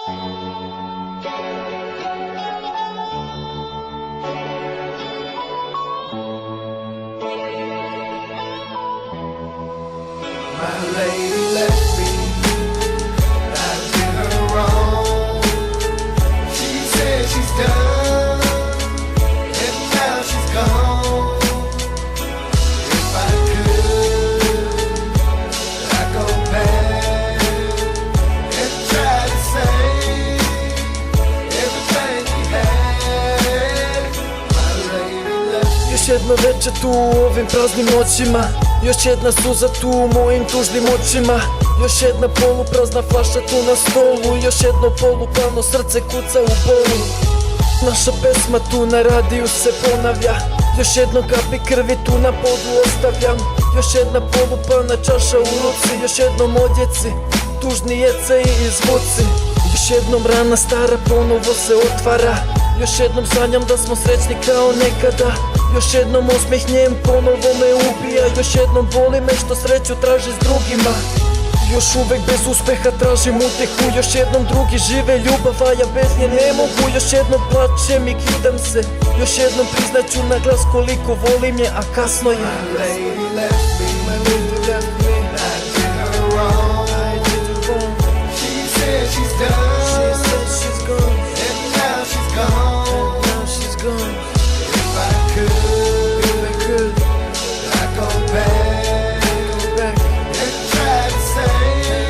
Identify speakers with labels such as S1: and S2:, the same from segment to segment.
S1: My lady left me, I did her wrong. She said she's done, and now she's gone. If I could, I'd go back and try to save everything we had. My lady left me.
S2: Još jedno veče tu u ovim praznim noćima, još jedna suza tu u mojim tužnim očima, još jedna poluprazna flaša tu na stolu, još jedno poluprazno srce kuca u bolu. Naša pesma tu na radiju se ponavlja, još jedno kapi krvi tu na podu ostavljam, još jedna polupana čaša u ruci, još jednom odjeci, tužni jece i izvuci. Još jednom rana stara ponovo se otvara, još jednom sanjam da smo srećni kao nekada, još jednom osmeh njen ponovo me ubija, još jednom boli me što sreću traži s drugima. Još uvek bez uspeha tražim utehu, još jednom drugi žive ljubav, a ja bez nje ne mogu. Još jednom plačem i kidam se, još jednom priznaću na glas koliko volim je, a kasno je.
S1: My lady left me, my lady left me, I did her wrong. She said she's done, and now she's gone. If I could, I'd go back and try to save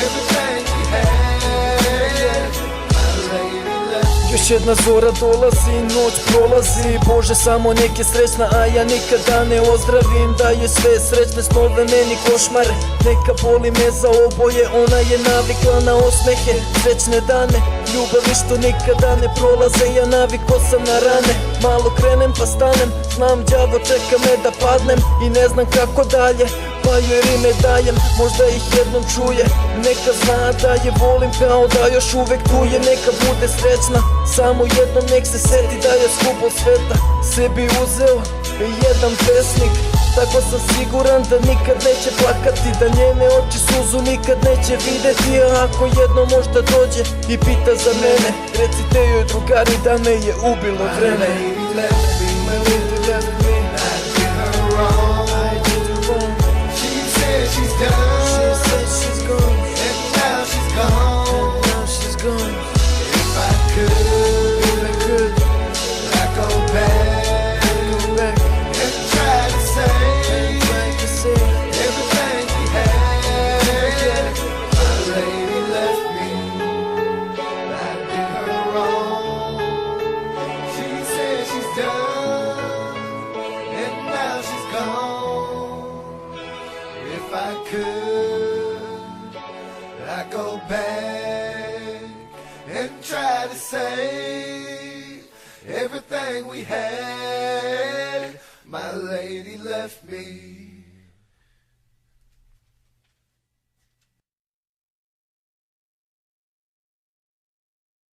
S1: everything we had. My lady left me.
S2: Još jedna zora dolazi, noć prolazi, Bože samo nek je srećna, a ja nikada ne ozdravim. Da je sve srećne snove meni košmare, neka boli me za oboje, ona je navikla na osmehe. Srećne dane, ljubavi što nikada ne prolaze, ja naviko sam na rane. Malo krenem pa stanem, znam đavo čeka me da padnem i ne znam kako dalje, pa joj rime dajem, možda ih jednom čuje. Neka zna da je volim kao da još uvek tu je, neka bude srećna, samo jednom nek se seti da je skupo sveta sebi uzeo jedan pesnik. Tako sam siguran da nikad neće plakati, da njene oči suzu nikad neće videti. A ako jedno možda dođe i pita za mene, recite joj drugari da me je ubilo vreme.
S1: My lady left me, my lady left me, I did her wrong. She said she's done, and now she's gone. If I could, I'd go back and try to save everything we had. My lady left me, I did her wrong. She said she's done, and now she's gone. If I could, I'd go back and try to save everything we had. My lady left me.